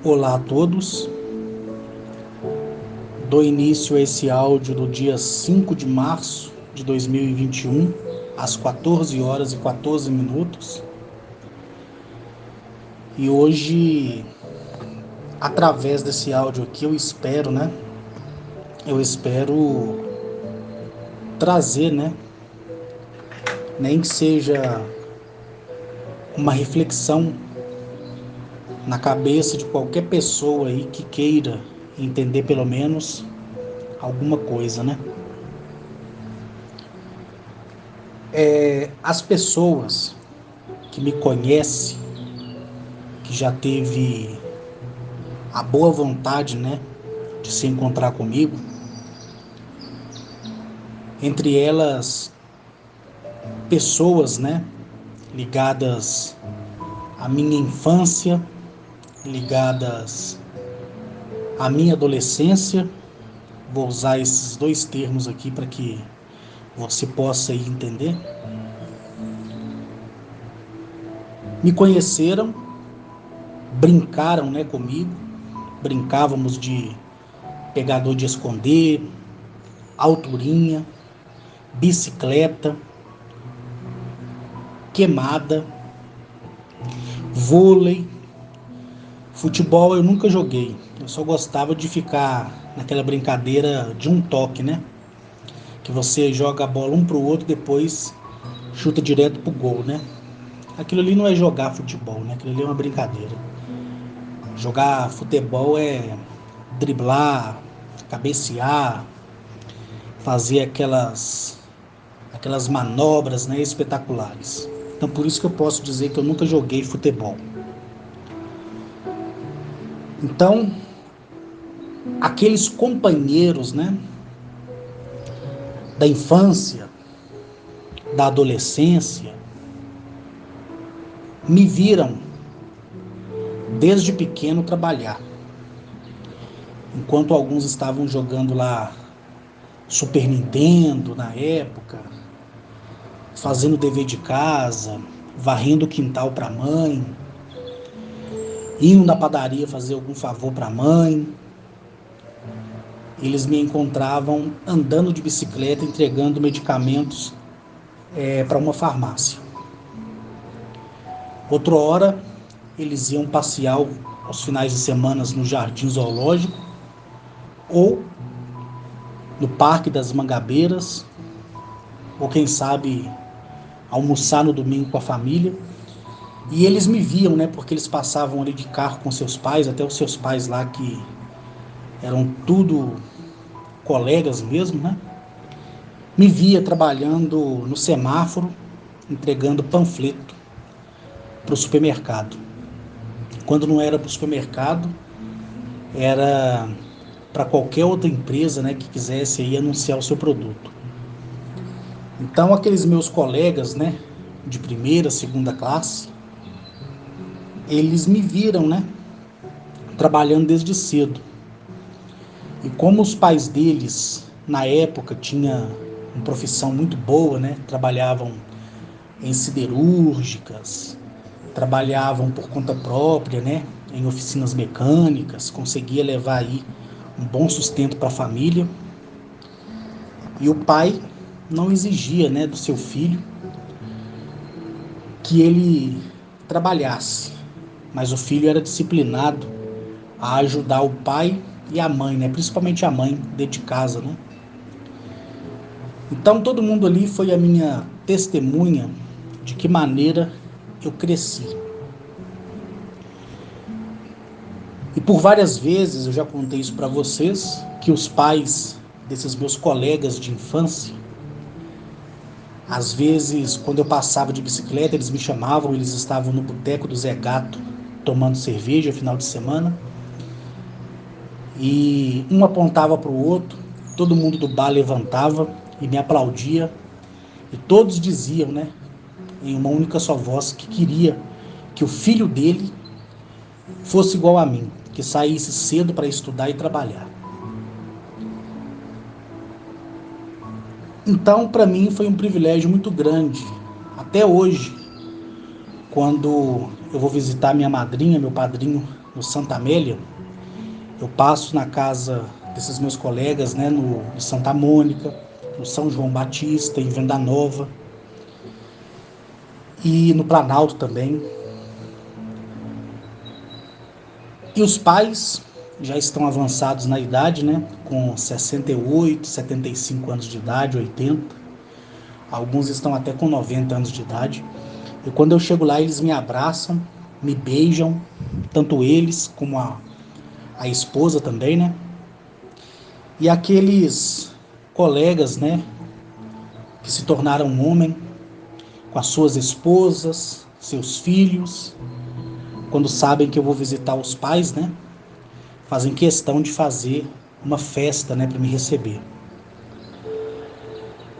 Olá a todos, dou início a esse áudio no dia 5 de março de 2021, às 14 horas e 14 minutos. E hoje, através desse áudio aqui, eu espero trazer, nem que seja uma reflexão na cabeça de qualquer pessoa aí que queira entender pelo menos alguma coisa, As pessoas que me conhecem, que já teve a boa vontade, de se encontrar comigo, entre elas pessoas, ligadas à minha infância, ligadas à minha adolescência. Vou usar esses dois termos aqui para que você possa aí entender. Me conheceram, brincaram, comigo, brincávamos de pegador de esconder, alturinha, bicicleta, queimada, vôlei. Futebol eu nunca joguei, eu só gostava de ficar naquela brincadeira de um toque, que você joga a bola um pro outro, depois chuta direto pro gol, Aquilo ali não é jogar futebol, Aquilo ali é uma brincadeira. Jogar futebol é driblar, cabecear, fazer aquelas manobras, espetaculares. Então por isso que eu posso dizer que eu nunca joguei futebol. Então, aqueles companheiros, da infância, da adolescência, me viram desde pequeno trabalhar. Enquanto alguns estavam jogando lá Super Nintendo na época, fazendo dever de casa, varrendo o quintal para a mãe, indo na padaria fazer algum favor para a mãe, eles me encontravam andando de bicicleta entregando medicamentos para uma farmácia. Outra hora, eles iam passear aos finais de semana no Jardim Zoológico ou no Parque das Mangabeiras, ou quem sabe almoçar no domingo com a família. E eles me viam, porque eles passavam ali de carro com seus pais, até os seus pais lá que eram tudo colegas mesmo, me via trabalhando no semáforo, entregando panfleto para o supermercado. Quando não era para o supermercado, era para qualquer outra empresa, que quisesse aí anunciar o seu produto. Então aqueles meus colegas, de primeira, segunda classe, eles me viram, trabalhando desde cedo. E como os pais deles, na época, tinham uma profissão muito boa, trabalhavam em siderúrgicas, trabalhavam por conta própria, em oficinas mecânicas, conseguia levar aí um bom sustento para a família. E o pai não exigia, do seu filho que ele trabalhasse, mas o filho era disciplinado a ajudar o pai e a mãe, principalmente a mãe, dentro de casa, Então todo mundo ali foi a minha testemunha de que maneira eu cresci. E por várias vezes eu já contei isso para vocês, que os pais desses meus colegas de infância, às vezes quando eu passava de bicicleta, eles me chamavam, eles estavam no boteco do Zé Gato, tomando cerveja final de semana, e um apontava para o outro, todo mundo do bar levantava e me aplaudia, e todos diziam, em uma única só voz, que queria que o filho dele fosse igual a mim, que saísse cedo para estudar e trabalhar. Então, para mim, foi um privilégio muito grande. Até hoje, quando eu vou visitar minha madrinha, meu padrinho no Santa Amélia, eu passo na casa desses meus colegas, né, no Santa Mônica, no São João Batista, em Venda Nova e no Planalto também. E os pais já estão avançados na idade, né, com 68, 75 anos de idade, 80. Alguns estão até com 90 anos de idade. E quando eu chego lá, eles me abraçam, me beijam, tanto eles como a esposa também, né? E aqueles colegas, né, que se tornaram homem, com as suas esposas, seus filhos, quando sabem que eu vou visitar os pais, né, fazem questão de fazer uma festa, né, para me receber.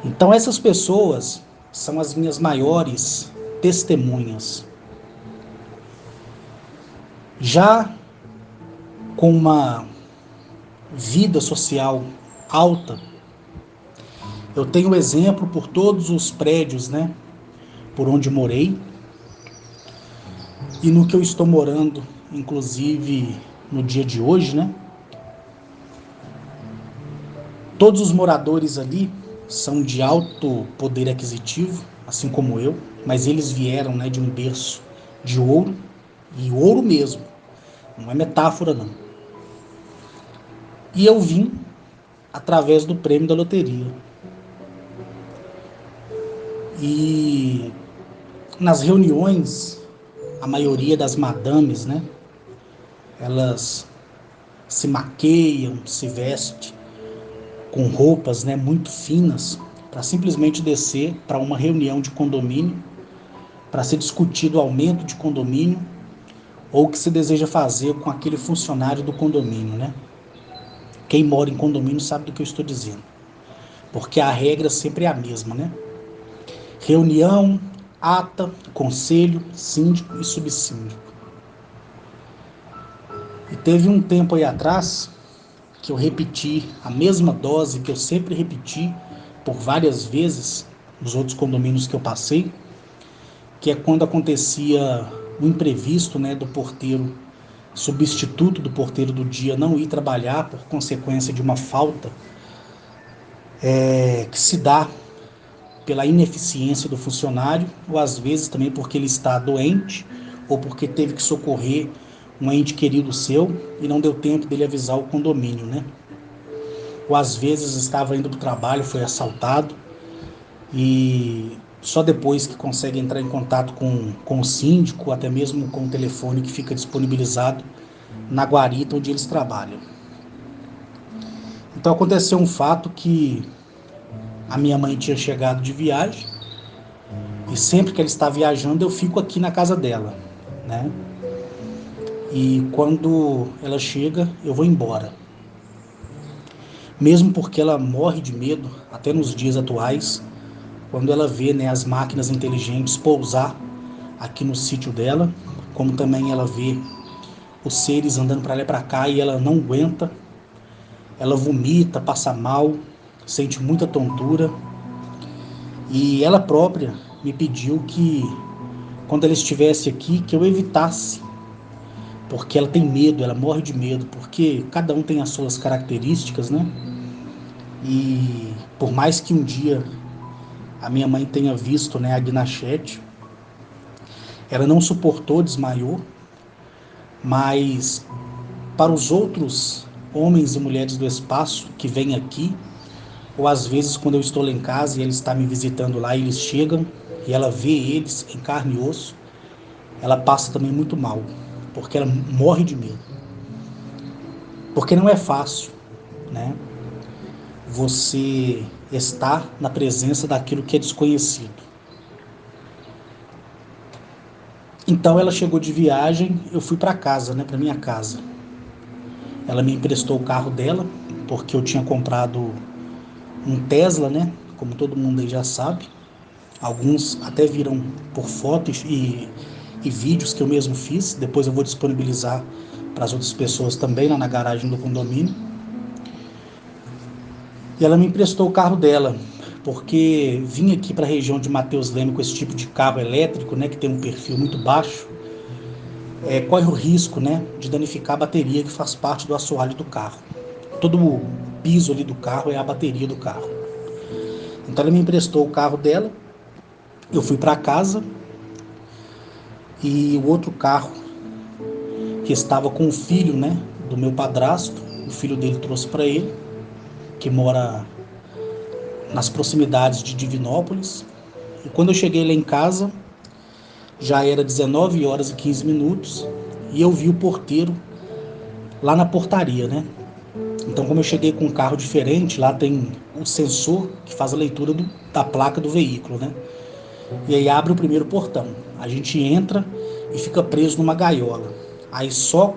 Então essas pessoas são as minhas maiores testemunhas. Já com uma vida social alta, eu tenho exemplo por todos os prédios, né, por onde morei e no que eu estou morando, inclusive no dia de hoje, né? Todos os moradores ali são de alto poder aquisitivo, assim como eu, mas eles vieram, né, de um berço de ouro, e ouro mesmo, não é metáfora não. E eu vim através do prêmio da loteria. E nas reuniões, a maioria das madames, né, elas se maqueiam, se vestem com roupas, né, muito finas, para simplesmente descer para uma reunião de condomínio, para ser discutido o aumento de condomínio ou o que se deseja fazer com aquele funcionário do condomínio, né? Quem mora em condomínio sabe do que eu estou dizendo, porque a regra sempre é a mesma, né? Reunião, ata, conselho, síndico e subsíndico. E teve um tempo aí atrás que eu repeti a mesma dose que eu sempre repeti por várias vezes nos outros condomínios que eu passei, que é quando acontecia o imprevisto, né, do porteiro substituto do porteiro do dia não ir trabalhar por consequência de uma falta que se dá pela ineficiência do funcionário, ou às vezes também porque ele está doente, ou porque teve que socorrer um ente querido seu e não deu tempo dele avisar o condomínio, né? Ou às vezes estava indo para o trabalho, foi assaltado e só depois que consegue entrar em contato com o síndico, até mesmo com o telefone que fica disponibilizado na guarita onde eles trabalham. Então aconteceu um fato que a minha mãe tinha chegado de viagem e sempre que ela está viajando eu fico aqui na casa dela, né? E quando ela chega eu vou embora. Mesmo porque ela morre de medo, até nos dias atuais, quando ela vê, né, as máquinas inteligentes pousar aqui no sítio dela, como também ela vê os seres andando para lá e para cá e ela não aguenta, ela vomita, passa mal, sente muita tontura e ela própria me pediu que quando ela estivesse aqui que eu evitasse, porque ela tem medo, ela morre de medo, porque cada um tem as suas características, né? E por mais que um dia a minha mãe tenha visto, né, a Guinachete, ela não suportou, desmaiou, mas para os outros homens e mulheres do espaço que vêm aqui, ou às vezes quando eu estou lá em casa e ele está me visitando lá, eles chegam e ela vê eles em carne e osso, ela passa também muito mal, porque ela morre de medo. Porque não é fácil, né? Você estar na presença daquilo que é desconhecido. Então ela chegou de viagem, eu fui para casa, né, para minha casa. Ela me emprestou o carro dela, porque eu tinha comprado um Tesla, né? Como todo mundo aí já sabe. Alguns até viram por fotos e vídeos que eu mesmo fiz. Depois eu vou disponibilizar para as outras pessoas também lá na garagem do condomínio. E ela me emprestou o carro dela, porque vim aqui para a região de Mateus Leme com esse tipo de carro elétrico, né? Que tem um perfil muito baixo. corre o risco, né, de danificar a bateria que faz parte do assoalho do carro. Todo o piso ali do carro é a bateria do carro. Então ela me emprestou o carro dela, eu fui para casa e o outro carro que estava com o filho, né, do meu padrasto, o filho dele trouxe para ele, que mora nas proximidades de Divinópolis. E quando eu cheguei lá em casa, já era 19 horas e 15 minutos e eu vi o porteiro lá na portaria, né? Então, como eu cheguei com um carro diferente, lá tem um sensor que faz a leitura da placa do veículo, né? E aí abre o primeiro portão. A gente entra e fica preso numa gaiola. Aí só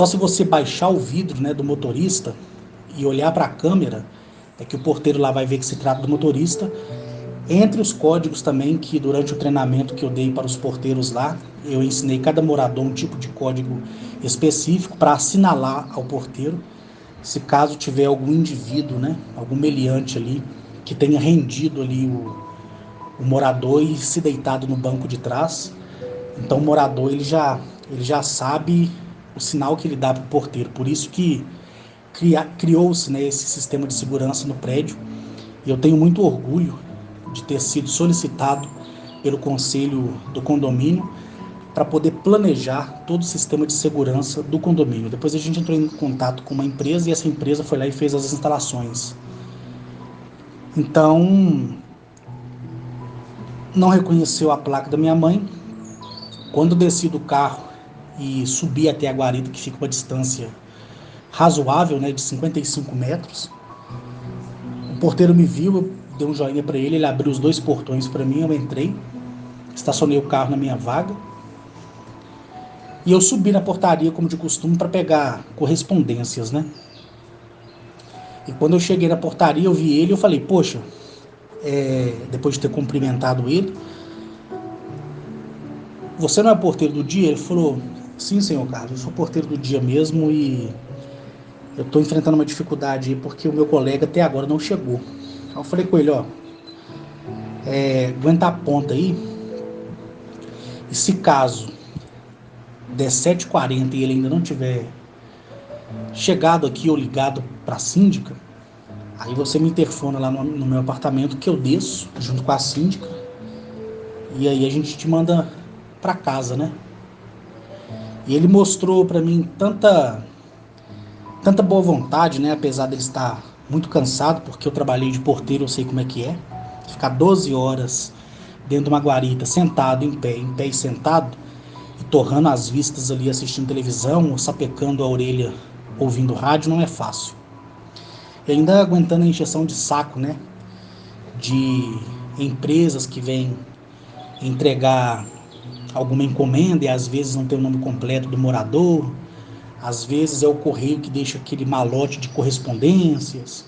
se você baixar o vidro, né, do motorista e olhar para a câmera, é que o porteiro lá vai ver que se trata do motorista. Entre os códigos também, que durante o treinamento que eu dei para os porteiros lá, eu ensinei cada morador um tipo de código específico para assinalar ao porteiro, se caso tiver algum indivíduo, né, algum meliante ali, que tenha rendido ali o morador e se deitado no banco de trás. Então o morador ele já sabe o sinal que ele dá para o porteiro. Por isso que criou-se, né, esse sistema de segurança no prédio. E eu tenho muito orgulho de ter sido solicitado pelo conselho do condomínio para poder planejar todo o sistema de segurança do condomínio. Depois a gente entrou em contato com uma empresa e essa empresa foi lá e fez as instalações. Então, não reconheceu a placa da minha mãe. Quando desci do carro e subi até a guarita, que fica uma distância razoável, né, de 55 metros, o porteiro me viu, eu dei um joinha para ele, ele abriu os dois portões para mim, eu entrei, estacionei o carro na minha vaga e eu subi na portaria, como de costume, para pegar correspondências, né? E quando eu cheguei na portaria, eu vi ele, eu falei, poxa, depois de ter cumprimentado ele, você não é porteiro do dia? Ele falou, sim, senhor Carlos, eu sou porteiro do dia mesmo e eu estou enfrentando uma dificuldade aí porque o meu colega até agora não chegou. Aí eu falei com ele, ó, aguenta a ponta aí, e se caso der 7h40 e ele ainda não tiver chegado aqui ou ligado para a síndica, aí você me interfona lá no meu apartamento que eu desço junto com a síndica e aí a gente te manda para casa, né? E ele mostrou para mim tanta boa vontade, né? Apesar dele estar muito cansado, porque eu trabalhei de porteiro, eu sei como é que é. Ficar 12 horas dentro de uma guarita, sentado, em pé e sentado, e torrando as vistas ali, assistindo televisão, ou sapecando a orelha, ouvindo rádio, não é fácil. E ainda aguentando a encheção de saco, né? De empresas que vêm entregar alguma encomenda e às vezes não tem o nome completo do morador, às vezes é o correio que deixa aquele malote de correspondências,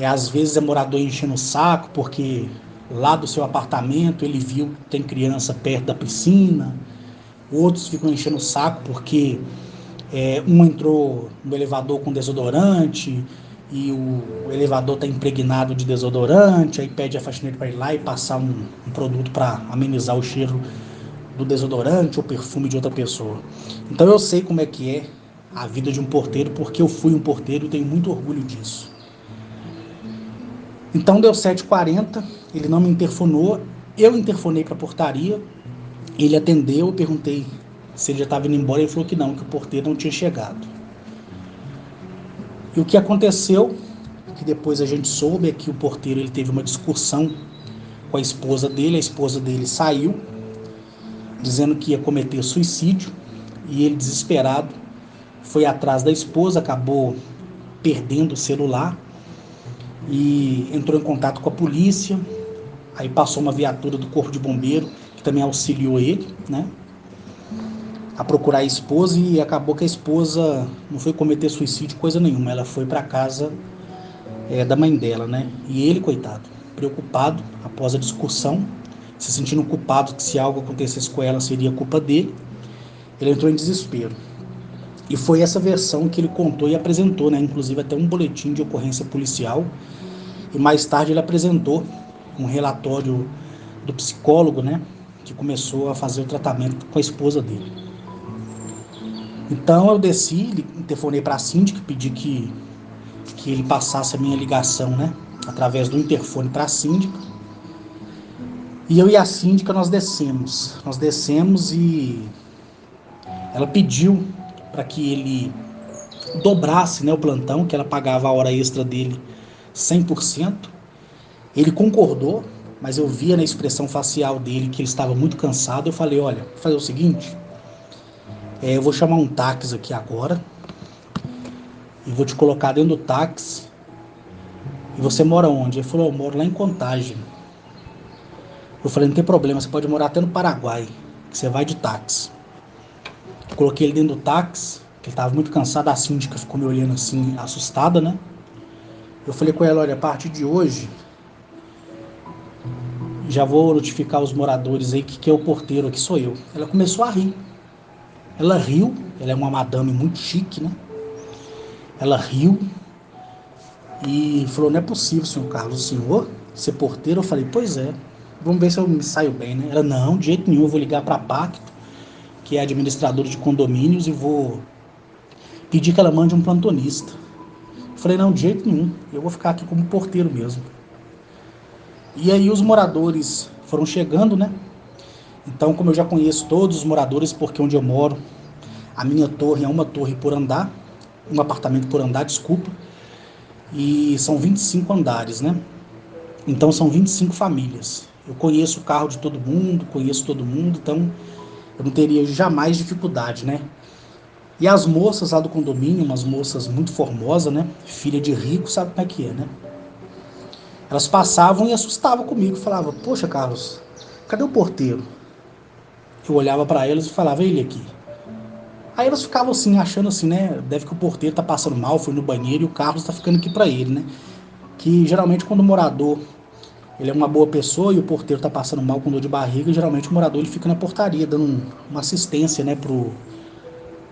às vezes é morador enchendo o saco porque lá do seu apartamento ele viu que tem criança perto da piscina, outros ficam enchendo o saco porque um entrou no elevador com desodorante e o elevador está impregnado de desodorante, aí pede a faxineira para ir lá e passar um produto para amenizar o cheiro do desodorante ou perfume de outra pessoa. Então eu sei como é que é a vida de um porteiro, porque eu fui um porteiro e tenho muito orgulho disso. Então deu 7h40, ele não me interfonou, eu interfonei para a portaria, ele atendeu, eu perguntei se ele já estava indo embora, ele falou que não, que o porteiro não tinha chegado. E o que aconteceu, que depois a gente soube, é que o porteiro ele teve uma discussão com a esposa dele saiu, dizendo que ia cometer suicídio, e ele, desesperado, foi atrás da esposa, acabou perdendo o celular e entrou em contato com a polícia. Aí passou uma viatura do Corpo de Bombeiro, que também auxiliou ele, né, a procurar a esposa, e acabou que a esposa não foi cometer suicídio, coisa nenhuma, ela foi para casa da mãe dela, né, e ele, coitado, preocupado, após a discussão, se sentindo culpado que se algo acontecesse com ela seria culpa dele, ele entrou em desespero. E foi essa versão que ele contou e apresentou, né? Inclusive até um boletim de ocorrência policial. E mais tarde ele apresentou um relatório do psicólogo, né? que começou a fazer o tratamento com a esposa dele. Então eu desci, telefonei para a síndica, pedi que ele passasse a minha ligação, né, através do interfone para a síndica. E eu e a síndica nós descemos e ela pediu para que ele dobrasse, né, o plantão, que ela pagava a hora extra dele 100%. Ele concordou, mas eu via na expressão facial dele que ele estava muito cansado. Eu falei, olha, vou fazer o seguinte, eu vou chamar um táxi aqui agora e vou te colocar dentro do táxi. E você mora onde? Ele falou, eu moro lá em Contagem. Eu falei, não tem problema, você pode morar até no Paraguai, que você vai de táxi. Coloquei ele dentro do táxi, que ele estava muito cansado, a síndica ficou me olhando assim, assustada, né? Eu falei com ela, olha, a partir de hoje, já vou notificar os moradores aí que é o porteiro aqui sou eu. Ela começou a rir. Ela riu, ela é uma madame muito chique, né? Ela riu e falou, não é possível, senhor Carlos, o senhor ser porteiro? Eu falei, pois é, vamos ver se eu me saio bem, né? Ela, não, de jeito nenhum, eu vou ligar para a Pacto, que é administradora de condomínios, e vou pedir que ela mande um plantonista. Eu falei, não, de jeito nenhum, eu vou ficar aqui como porteiro mesmo. E aí os moradores foram chegando, né? Então, como eu já conheço todos os moradores, porque onde eu moro, a minha torre é uma torre por andar, um apartamento por andar, desculpa, e são 25 andares, né? Então são 25 famílias. Eu conheço o carro de todo mundo, conheço todo mundo, então eu não teria jamais dificuldade, né? E as moças lá do condomínio, umas moças muito formosas, né? Filha de rico, sabe como é que é, né? Elas passavam e assustavam comigo, falavam, poxa, Carlos, cadê o porteiro? Eu olhava para elas e falava, ele aqui. Aí elas ficavam assim, achando assim, né? Deve que o porteiro tá passando mal, foi no banheiro e o Carlos tá ficando aqui para ele, né? Que geralmente quando o morador ele é uma boa pessoa e o porteiro tá passando mal com dor de barriga, geralmente o morador ele fica na portaria dando uma assistência, né, pro,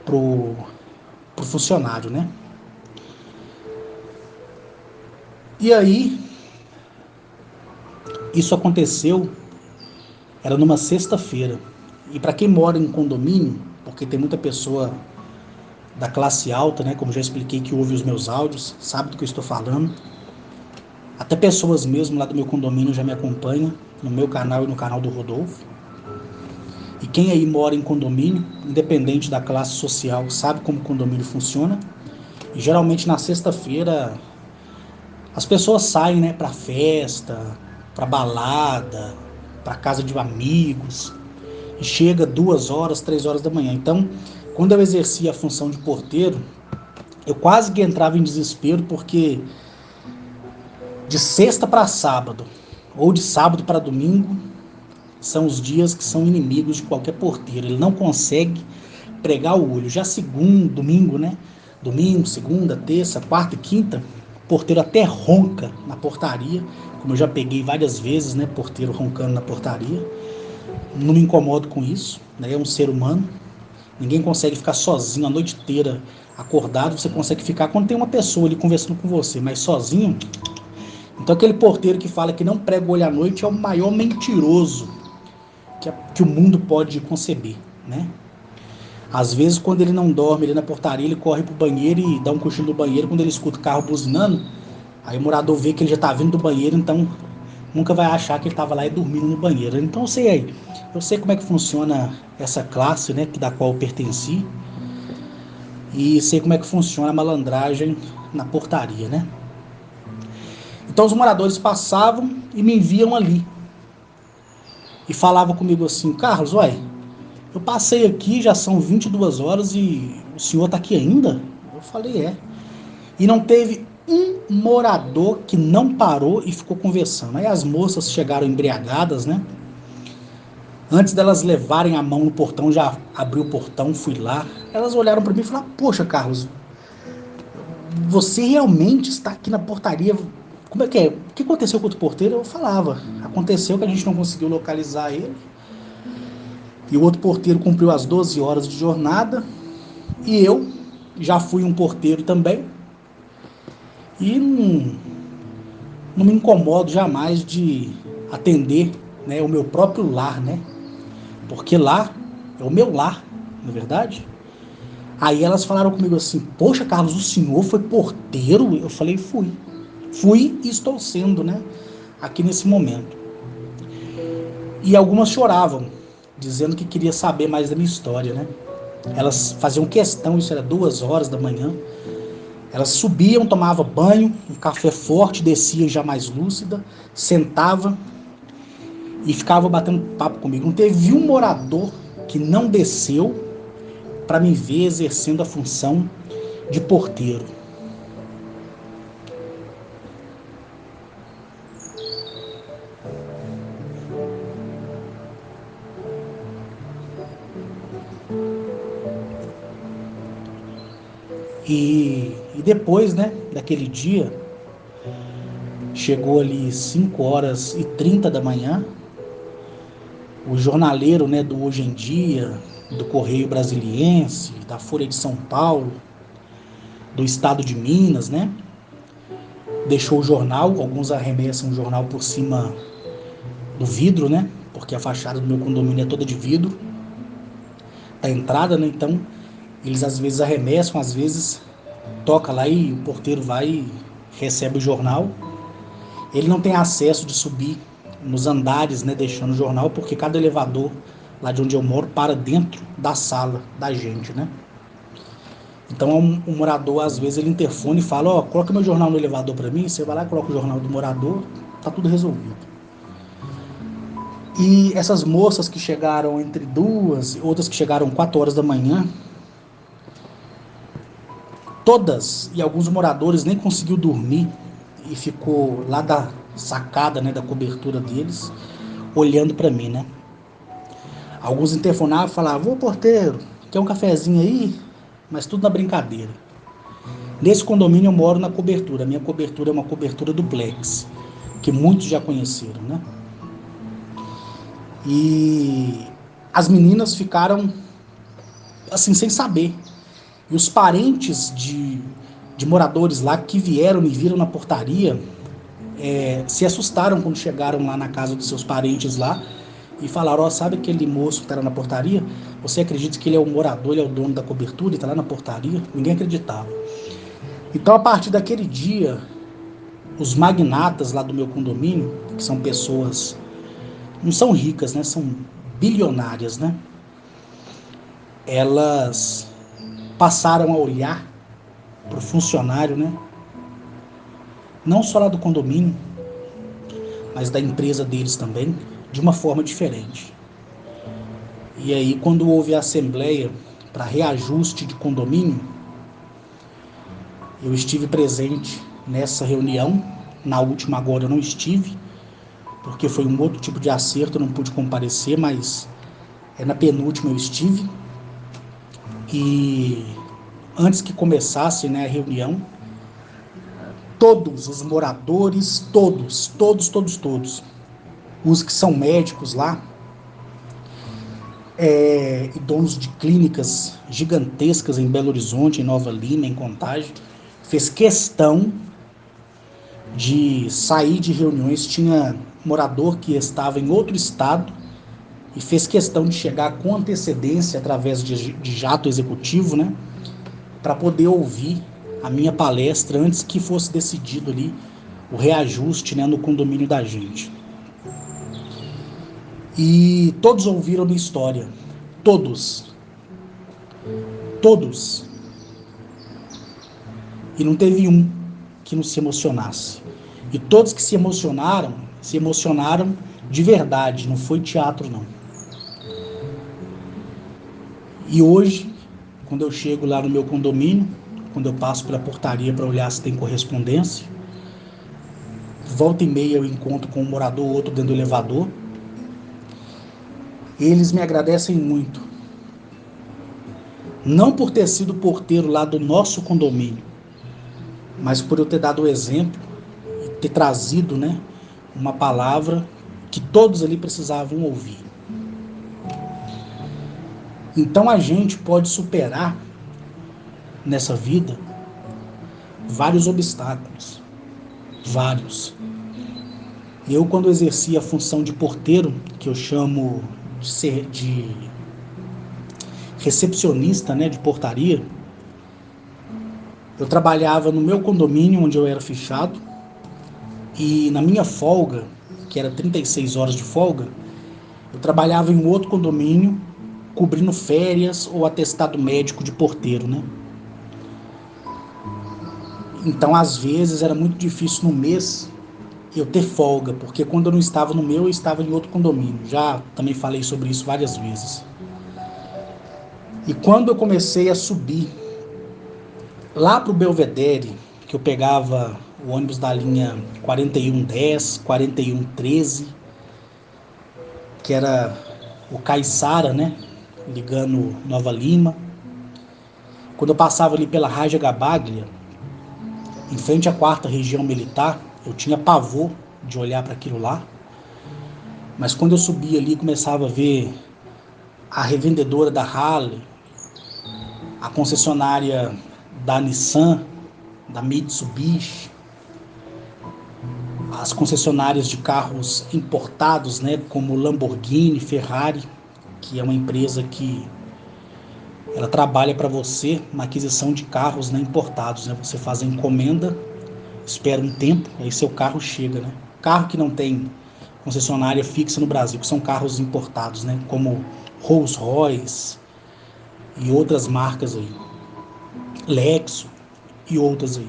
pro funcionário, né? E aí, isso aconteceu, era numa sexta-feira. E para quem mora em condomínio, porque tem muita pessoa da classe alta, né, como já expliquei que ouve os meus áudios, sabe do que eu estou falando. Até pessoas mesmo lá do meu condomínio já me acompanham no meu canal e no canal do Rodolfo. E quem aí mora em condomínio, independente da classe social, sabe como o condomínio funciona. E geralmente na sexta-feira as pessoas saem, né, para festa, para balada, para casa de amigos, e chega 2 horas, 3 horas da manhã. Então, quando eu exercia a função de porteiro, eu quase que entrava em desespero, porque de sexta para sábado, ou de sábado para domingo, são os dias que são inimigos de qualquer porteiro. Ele não consegue pregar o olho. Já segundo, domingo, né? Domingo, segunda, terça, quarta e quinta, o porteiro até ronca na portaria, como eu já peguei várias vezes, né? Porteiro roncando na portaria. Não me incomodo com isso, né? É um ser humano. Ninguém consegue ficar sozinho a noite inteira acordado. Você consegue ficar quando tem uma pessoa ali conversando com você, mas sozinho. Então aquele porteiro que fala que não prega o olho à noite é o maior mentiroso que o mundo pode conceber, né? Às vezes, quando ele não dorme ali na portaria, ele corre pro banheiro e dá um cochilo no banheiro. Quando ele escuta o carro buzinando, aí o morador vê que ele já tá vindo do banheiro, então nunca vai achar que ele tava lá e dormindo no banheiro. Então eu sei como é que funciona essa classe, né, da qual eu pertenci, e sei como é que funciona a malandragem na portaria, né? Então os moradores passavam e me enviam ali e falavam comigo assim, Carlos, uai, eu passei aqui, já são 22 horas e o senhor está aqui ainda? Eu falei, é. E não teve um morador que não parou e ficou conversando. Aí as moças chegaram embriagadas, né? Antes delas levarem a mão no portão, já abri o portão, fui lá. Elas olharam para mim e falaram, poxa, Carlos, você realmente está aqui na portaria? Como é que é? O que aconteceu com o porteiro? Eu falava, aconteceu que a gente não conseguiu localizar ele. E o outro porteiro cumpriu as 12 horas de jornada. E eu já fui um porteiro também. E não me incomodo jamais de atender, né, o meu próprio lar, né? porque lá é o meu lar, não é verdade? Aí elas falaram comigo assim: poxa, Carlos, o senhor foi porteiro? Eu falei: fui. Fui e estou sendo, né? Aqui nesse momento. E algumas choravam, dizendo que queria saber mais da minha história, né? Elas faziam questão, isso era 2 horas da manhã. Elas subiam, tomavam banho, um café forte, descia já mais lúcida, sentava e ficava batendo papo comigo. Não teve um morador que não desceu para me ver exercendo a função de porteiro. E depois, né, daquele dia, chegou ali 5h30 da manhã, o jornaleiro, né, do Hoje em Dia, do Correio Brasiliense, da Folha de São Paulo, do Estado de Minas, né, deixou o jornal. Alguns arremessam o jornal por cima do vidro, né, porque a fachada do meu condomínio é toda de vidro, a entrada, né, então eles às vezes arremessam, às vezes toca lá e o porteiro vai e recebe o jornal. Ele não tem acesso de subir nos andares, né, deixando o jornal, porque cada elevador lá de onde eu moro para dentro da sala da gente, né? Então o morador às vezes ele interfone e fala: ó, coloca meu jornal no elevador para mim. Você vai lá, coloca o jornal do morador, tá tudo resolvido. E essas moças que chegaram entre 2, outras que chegaram 4 horas da manhã, todas, e alguns moradores nem conseguiu dormir e ficou lá da sacada, né, da cobertura deles, olhando para mim, né? Alguns interfonavam e falavam: ô porteiro, quer um cafezinho aí? Mas tudo na brincadeira. Nesse condomínio eu moro na cobertura. Minha cobertura é uma cobertura duplex, que muitos já conheceram, né? E as meninas ficaram assim, sem saber. E os parentes de moradores lá que vieram e viram na portaria, se assustaram quando chegaram lá na casa dos seus parentes lá e falaram: ó, sabe aquele moço que está lá na portaria? Você acredita que ele é o morador, ele é o dono da cobertura e está lá na portaria? Ninguém acreditava. Então, a partir daquele dia, os magnatas lá do meu condomínio, que são pessoas, não são ricas, né? São bilionárias, né? Elas passaram a olhar para o funcionário, né? Não só lá do condomínio, mas da empresa deles também, de uma forma diferente. E aí, quando houve a assembleia para reajuste de condomínio, eu estive presente nessa reunião. Na última agora eu não estive, porque foi um outro tipo de acerto, eu não pude comparecer, mas na penúltima eu estive. E antes que começasse, né, a reunião, todos os moradores, todos, os que são médicos lá, e donos de clínicas gigantescas em Belo Horizonte, em Nova Lima, em Contagem, fez questão de sair de reuniões. Tinha morador que estava em outro estado e fez questão de chegar com antecedência através de jato executivo, né, para poder ouvir a minha palestra antes que fosse decidido ali o reajuste, né, no condomínio da gente. E todos ouviram minha história, todos, todos, e não teve um que não se emocionasse. E todos que se emocionaram de verdade, não foi teatro não. E hoje, quando eu chego lá no meu condomínio, quando eu passo pela portaria para olhar se tem correspondência, volta e meia eu encontro com um morador ou outro dentro do elevador. Eles me agradecem muito, não por ter sido porteiro lá do nosso condomínio, mas por eu ter dado o exemplo e ter trazido, né, uma palavra que todos ali precisavam ouvir. Então a gente pode superar nessa vida vários obstáculos, vários. Eu, quando exerci a função de porteiro, que eu chamo de recepcionista, né, de portaria, eu trabalhava no meu condomínio onde eu era fichado, e na minha folga, que era 36 horas de folga, eu trabalhava em um outro condomínio cobrindo férias ou atestado médico de porteiro, né? Então, às vezes, era muito difícil no mês eu ter folga, porque quando eu não estava no meu, eu estava em outro condomínio. Já também falei sobre isso várias vezes. E quando eu comecei a subir lá para o Belvedere, que eu pegava o ônibus da linha 4110, 4113, que era o Caiçara, né? Ligando Nova Lima. Quando eu passava ali pela Raja Gabaglia, em frente à 4ª Região Militar, eu tinha pavor de olhar para aquilo lá. Mas quando eu subia ali, começava a ver a revendedora da Harley, a concessionária da Nissan, da Mitsubishi, as concessionárias de carros importados, né, como Lamborghini, Ferrari, que é uma empresa que ela trabalha para você na aquisição de carros, né, importados, né? Você faz a encomenda, espera um tempo, aí seu carro chega, né? Carro que não tem concessionária fixa no Brasil, que são carros importados, né, como Rolls-Royce e outras marcas aí, Lexus e outras aí.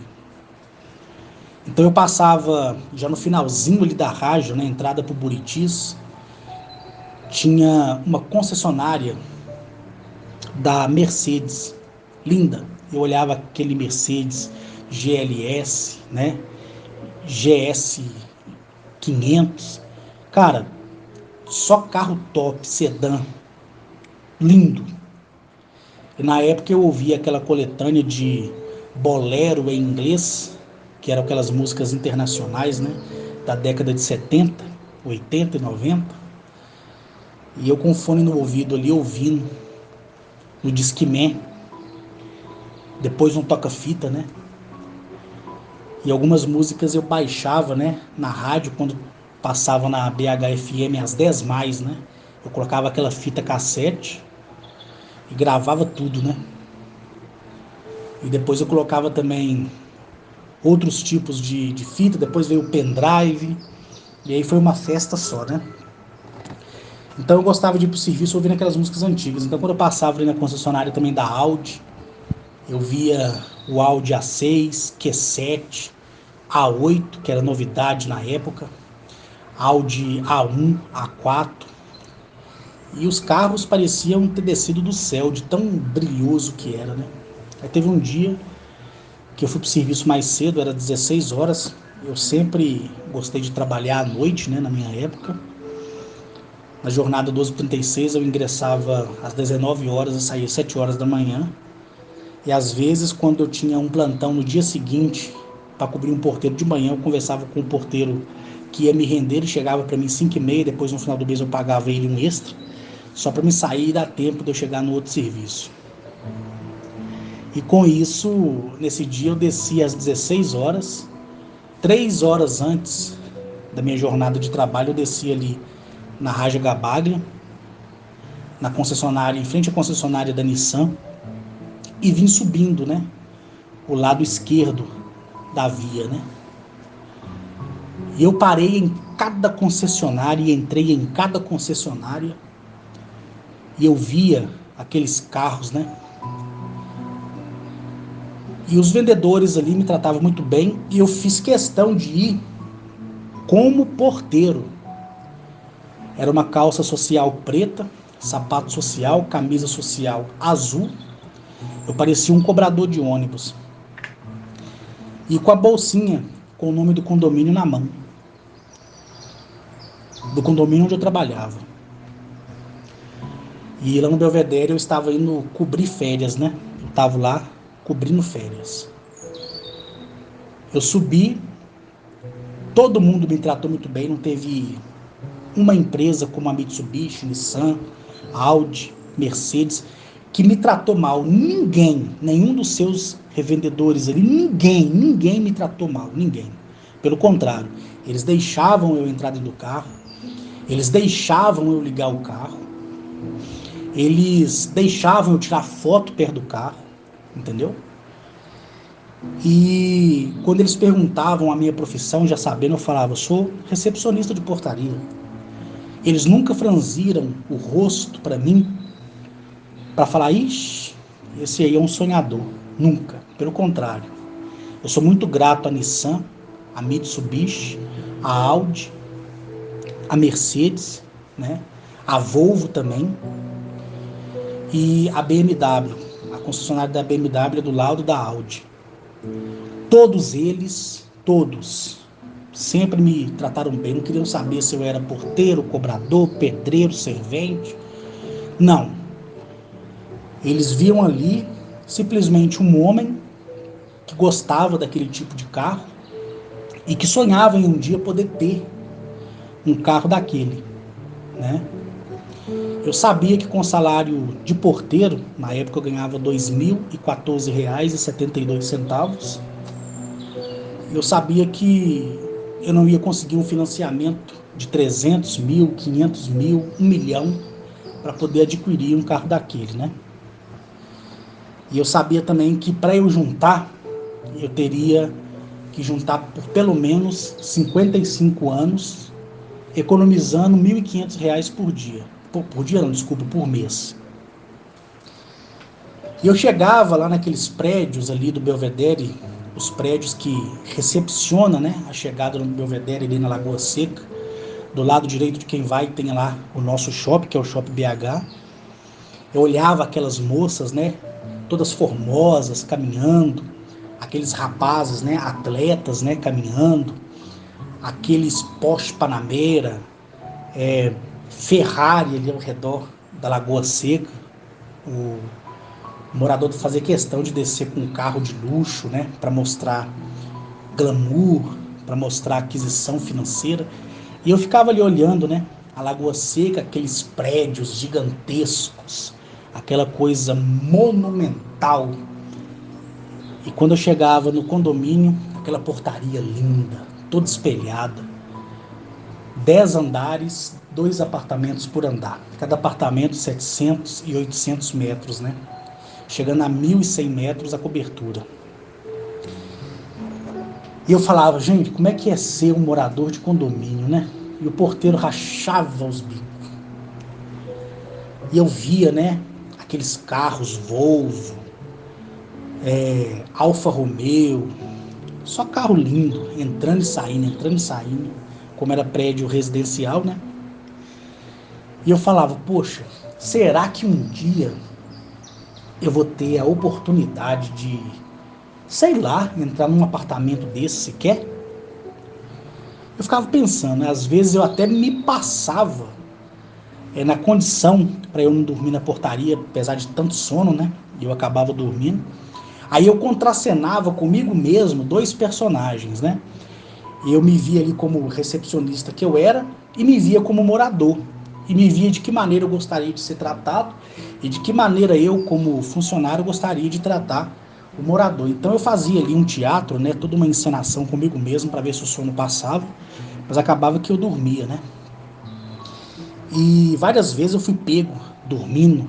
Então eu passava já no finalzinho ali da Raja, na entrada para o Buritis, tinha uma concessionária da Mercedes, linda. Eu olhava aquele Mercedes GLS, né? GS 500, cara, só carro top, sedã, lindo. E na época eu ouvia aquela coletânea de bolero em inglês, que eram aquelas músicas internacionais, né? Da década de 70, 80 e 90. E eu com o fone no ouvido ali, ouvindo, no Discman, depois no toca-fita, né? E algumas músicas eu baixava, né? Na rádio, quando passava na BHFM às 10 mais, né? Eu colocava aquela fita cassete e gravava tudo, né? E depois eu colocava também outros tipos de fita, depois veio o pendrive, e aí foi uma festa só, né? Então eu gostava de ir pro serviço ouvindo aquelas músicas antigas. Então quando eu passava ali na concessionária também da Audi, eu via o Audi A6, Q7, A8, que era novidade na época, Audi A1, A4, e os carros pareciam ter descido do céu, de tão brilhoso que era, né? Aí teve um dia que eu fui pro serviço mais cedo, era 16 horas, eu sempre gostei de trabalhar à noite, né, na minha época. Na jornada 12h36 eu ingressava às 19 horas e saía às 7 horas da manhã. E às vezes, quando eu tinha um plantão no dia seguinte, para cobrir um porteiro de manhã, eu conversava com o porteiro que ia me render, ele chegava para mim 5h30, depois no final do mês eu pagava ele um extra, só para me sair e dar tempo de eu chegar no outro serviço. E com isso, nesse dia eu desci às 16 horas, 3 horas antes da minha jornada de trabalho, eu desci ali na Raja Gabaglia, na concessionária, em frente à concessionária da Nissan, e vim subindo, né, o lado esquerdo da via, né? E eu parei em cada concessionária e entrei em cada concessionária e eu via aqueles carros, né? E os vendedores ali me tratavam muito bem e eu fiz questão de ir como porteiro. Era uma calça social preta, sapato social, camisa social azul. Eu parecia um cobrador de ônibus. E com a bolsinha com o nome do condomínio na mão. Do condomínio onde eu trabalhava. E lá no Belvedere eu estava indo cobrir férias, né? Eu estava lá cobrindo férias. Eu subi, todo mundo me tratou muito bem, não teve uma empresa como a Mitsubishi, Nissan, Audi, Mercedes, que me tratou mal. Ninguém, nenhum dos seus revendedores ali, ninguém me tratou mal, ninguém. Pelo contrário, eles deixavam eu entrar dentro do carro, eles deixavam eu ligar o carro, Eles deixavam eu tirar foto perto do carro, entendeu? E quando eles perguntavam a minha profissão, já sabendo, eu falava, eu sou recepcionista de portaria. Eles nunca franziram o rosto para mim, para falar, ixi, esse aí é um sonhador. Nunca, pelo contrário. Eu sou muito grato à Nissan, à Mitsubishi, à Audi, à Mercedes, né? À Volvo também, e a BMW, a concessionária da BMW é do lado da Audi. Todos eles, todos, sempre me trataram bem, não queriam saber se eu era porteiro, cobrador, pedreiro, servente. Não. Eles viam ali simplesmente um homem que gostava daquele tipo de carro e que sonhava em um dia poder ter um carro daquele, né? Eu sabia que com o salário de porteiro, na época eu ganhava R$ 2.014,72. Eu sabia que eu não ia conseguir um financiamento de 300 mil, 500 mil, 1 milhão para poder adquirir um carro daquele, né? E eu sabia também que para eu juntar, eu teria que juntar por pelo menos 55 anos, economizando R$ 1.500 por dia. Por dia não, desculpa, por mês. E eu chegava lá naqueles prédios ali do Belvedere, os prédios que recepcionam, né, a chegada do Belvedere ali na Lagoa Seca. Do lado direito de quem vai tem lá o nosso shopping, que é o Shopping BH. Eu olhava aquelas moças, né, todas formosas, caminhando, aqueles rapazes, né, atletas, né, caminhando, aqueles Porsche Panamera, Ferrari ali ao redor da Lagoa Seca. O morador fazia questão de descer com um carro de luxo, né, para mostrar glamour, para mostrar aquisição financeira. E eu ficava ali olhando, né, a Lagoa Seca, aqueles prédios gigantescos, aquela coisa monumental. E quando eu chegava no condomínio, aquela portaria linda, toda espelhada, 10 andares, 2 apartamentos por andar, cada apartamento 700 e 800 metros, né? Chegando a 1.100 metros a cobertura. E eu falava, gente, como é que é ser um morador de condomínio, né? E o porteiro rachava os bicos. E eu via, né, aqueles carros Volvo, Alfa Romeo, só carro lindo, entrando e saindo, como era prédio residencial, né? E eu falava, poxa, será que um dia eu vou ter a oportunidade de, sei lá, entrar num apartamento desse sequer? Eu ficava pensando, né? Às vezes eu até me passava na condição para eu não dormir na portaria, apesar de tanto sono, né? E eu acabava dormindo. Aí eu contracenava comigo mesmo 2 personagens, né? Eu me via ali como recepcionista que eu era e me via como morador. E me via de que maneira eu gostaria de ser tratado e de que maneira eu, como funcionário, gostaria de tratar o morador. Então eu fazia ali um teatro, né? Toda uma encenação comigo mesmo para ver se o sono passava, mas acabava que eu dormia, né? E várias vezes eu fui pego dormindo.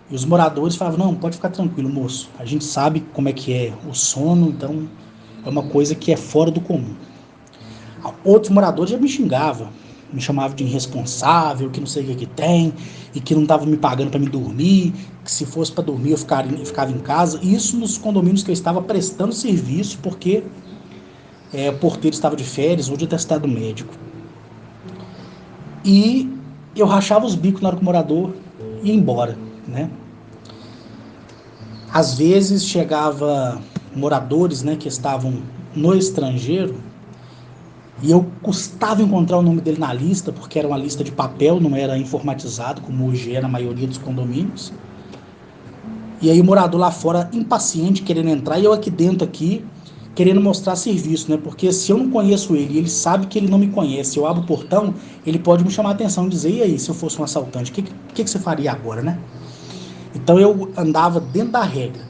E os moradores falavam, não, pode ficar tranquilo, moço. A gente sabe como é que é o sono, então é uma coisa que é fora do comum. Outros moradores já me xingavam, me chamavam de irresponsável, que não sei o que tem, e que não estava me pagando para me dormir, que se fosse para dormir eu ficava em casa. Isso nos condomínios que eu estava prestando serviço, porque o porteiro estava de férias ou de atestado médico. E eu rachava os bicos na hora que o morador ia embora, né? Às vezes chegava moradores, né, que estavam no estrangeiro e eu custava encontrar o nome dele na lista, porque era uma lista de papel, não era informatizado, como hoje é na maioria dos condomínios. E aí o morador lá fora, impaciente, querendo entrar, e eu aqui dentro, querendo mostrar serviço, né? Porque se eu não conheço ele, ele sabe que ele não me conhece, eu abro o portão, ele pode me chamar a atenção e dizer, e aí, se eu fosse um assaltante, o que você faria agora, né? Então eu andava dentro da regra.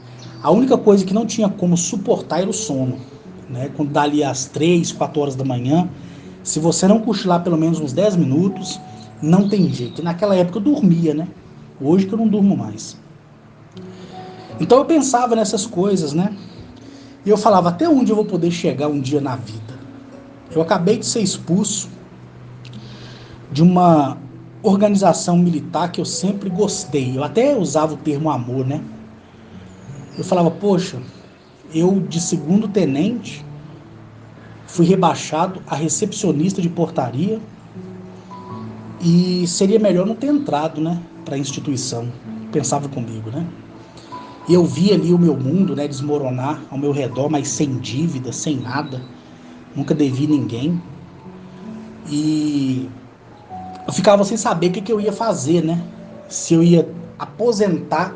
A única coisa que não tinha como suportar era o sono, né? Quando dali às 3, 4 horas da manhã, se você não cochilar pelo menos uns 10 minutos, Não tem jeito. Naquela época eu dormia, né? Hoje que eu não durmo mais. Então eu pensava nessas coisas, né? E eu falava, até onde eu vou poder chegar um dia na vida? Eu acabei de ser expulso de uma organização militar que eu sempre gostei. Eu até usava o termo amor, né? Eu falava, poxa, eu de segundo tenente fui rebaixado a recepcionista de portaria e seria melhor não ter entrado, né, para a instituição. Pensava comigo, né? E eu via ali o meu mundo, né, desmoronar ao meu redor, mas sem dívida, sem nada. Nunca devi ninguém. E eu ficava sem saber o que eu ia fazer, né? Se eu ia aposentar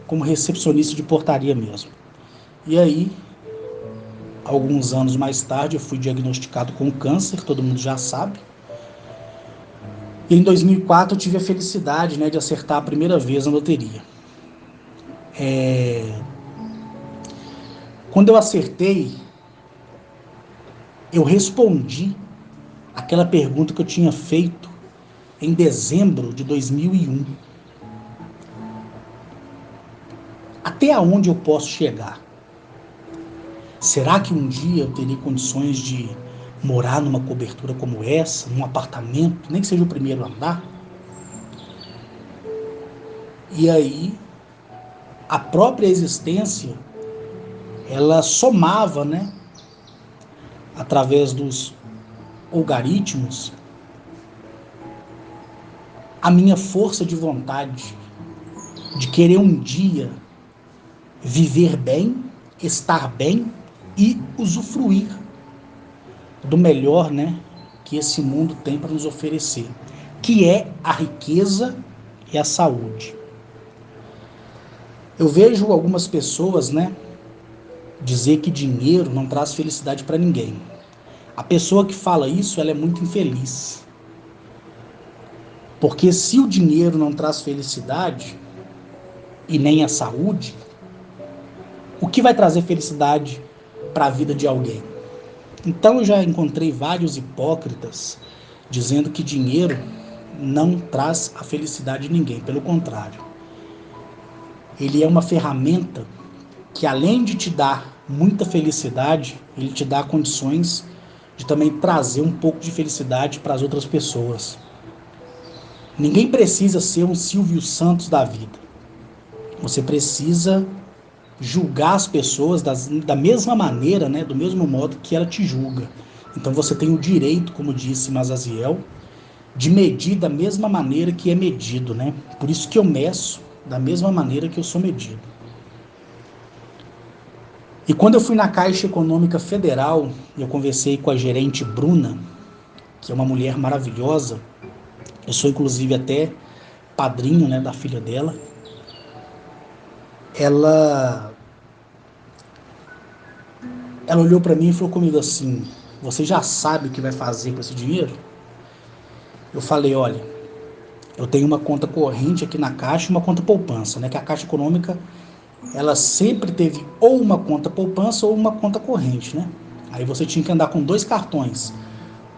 como recepcionista de portaria mesmo. E aí, alguns anos mais tarde, eu fui diagnosticado com câncer, todo mundo já sabe. E em 2004 eu tive a felicidade, né, de acertar a primeira vez na loteria. Quando eu acertei, eu respondi aquela pergunta que eu tinha feito em dezembro de 2001. Até onde eu posso chegar? Será que um dia eu terei condições de morar numa cobertura como essa, num apartamento, nem que seja o primeiro andar? E aí, a própria existência, ela somava, né, através dos algoritmos, a minha força de vontade de querer um dia viver bem, estar bem e usufruir do melhor, né, que esse mundo tem para nos oferecer, que é a riqueza e a saúde. Eu vejo algumas pessoas, né, dizer que dinheiro não traz felicidade para ninguém. A pessoa que fala isso, ela é muito infeliz. Porque se o dinheiro não traz felicidade e nem a saúde, o que vai trazer felicidade para a vida de alguém? Então eu já encontrei vários hipócritas dizendo que dinheiro não traz a felicidade de ninguém, pelo contrário. Ele é uma ferramenta que, além de te dar muita felicidade, ele te dá condições de também trazer um pouco de felicidade para as outras pessoas. Ninguém precisa ser um Silvio Santos da vida. Você precisa julgar as pessoas da mesma maneira, né, do mesmo modo que ela te julga. Então você tem o direito, como disse Mazaziel, de medir da mesma maneira que é medido, né? Por isso que eu meço da mesma maneira que eu sou medido. E quando eu fui na Caixa Econômica Federal, eu conversei com a gerente Bruna, que é uma mulher maravilhosa. Eu sou inclusive até padrinho, né, da filha dela. Ela olhou para mim e falou comigo assim: "Você já sabe o que vai fazer com esse dinheiro?" Eu falei: "Olha, eu tenho uma conta corrente aqui na Caixa e uma conta poupança, né? Que a Caixa Econômica, ela sempre teve ou uma conta poupança ou uma conta corrente, né? Aí você tinha que andar com dois cartões,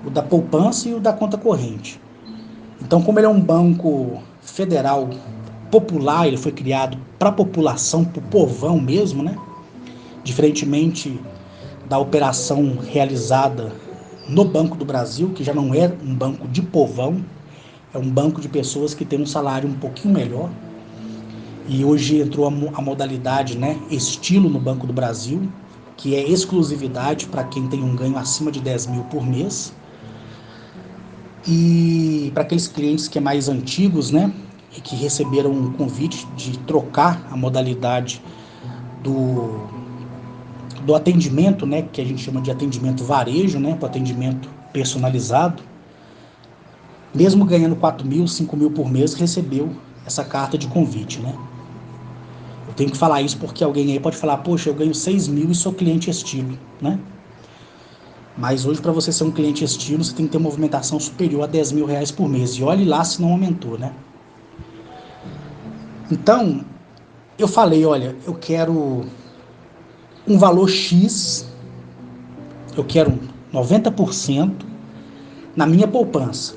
o da poupança e o da conta corrente. Então, como ele é um banco federal popular, ele foi criado para a população, para o povão mesmo, né? Diferentemente da operação realizada no Banco do Brasil, que já não é um banco de povão, é um banco de pessoas que têm um salário um pouquinho melhor. E hoje entrou a modalidade, né, estilo no Banco do Brasil, que é exclusividade para quem tem um ganho acima de 10 mil por mês. E para aqueles clientes que é mais antigos, né, e que receberam um convite de trocar a modalidade do atendimento, né, que a gente chama de atendimento varejo, né, para atendimento personalizado, mesmo ganhando 4 mil, 5 mil por mês, recebeu essa carta de convite, né? Eu tenho que falar isso porque alguém aí pode falar, poxa, eu ganho 6 mil e sou cliente estilo, né? Mas hoje, para você ser um cliente estilo, você tem que ter movimentação superior a 10 mil reais por mês. E olhe lá se não aumentou, né? Então, eu falei, olha, eu quero um valor X, eu quero 90% na minha poupança.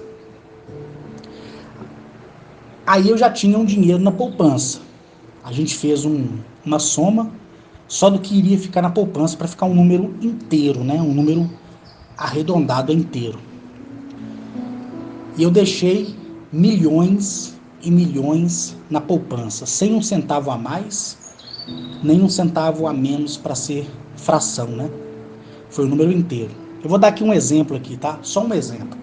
Aí eu já tinha um dinheiro na poupança. A gente fez uma soma só do que iria ficar na poupança para ficar um número inteiro, né? Um número arredondado inteiro. E eu deixei milhões e milhões na poupança, sem um centavo a mais, nem um centavo a menos para ser fração, né? Foi o número inteiro. Eu vou dar aqui um exemplo aqui, tá? Só um exemplo.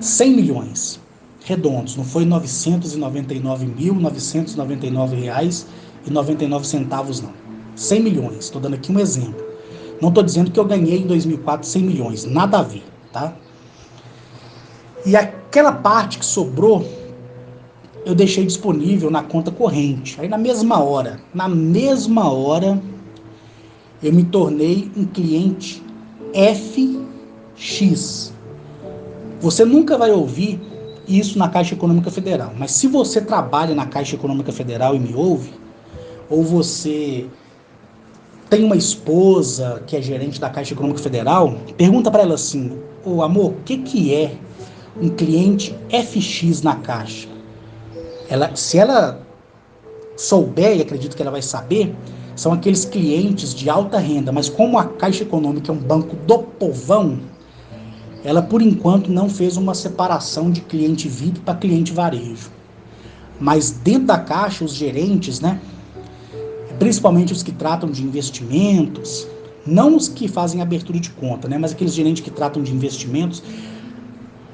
100 milhões redondos, não foi 999.999 reais e 99 centavos, não. 100 milhões, estou dando aqui um exemplo. Não estou dizendo que eu ganhei em 2004 100 milhões, nada a ver, tá? E aquela parte que sobrou, eu deixei disponível na conta corrente. Aí na mesma hora, eu me tornei um cliente FX. Você nunca vai ouvir isso na Caixa Econômica Federal, mas se você trabalha na Caixa Econômica Federal e me ouve, ou você tem uma esposa que é gerente da Caixa Econômica Federal, pergunta para ela assim: ô amor, o que é um cliente FX na Caixa? Se ela souber, e acredito que ela vai saber, são aqueles clientes de alta renda, mas como a Caixa Econômica é um banco do povão, ela por enquanto não fez uma separação de cliente VIP para cliente varejo. Mas dentro da Caixa, os gerentes, né, principalmente os que tratam de investimentos, não os que fazem abertura de conta, né, mas aqueles gerentes que tratam de investimentos,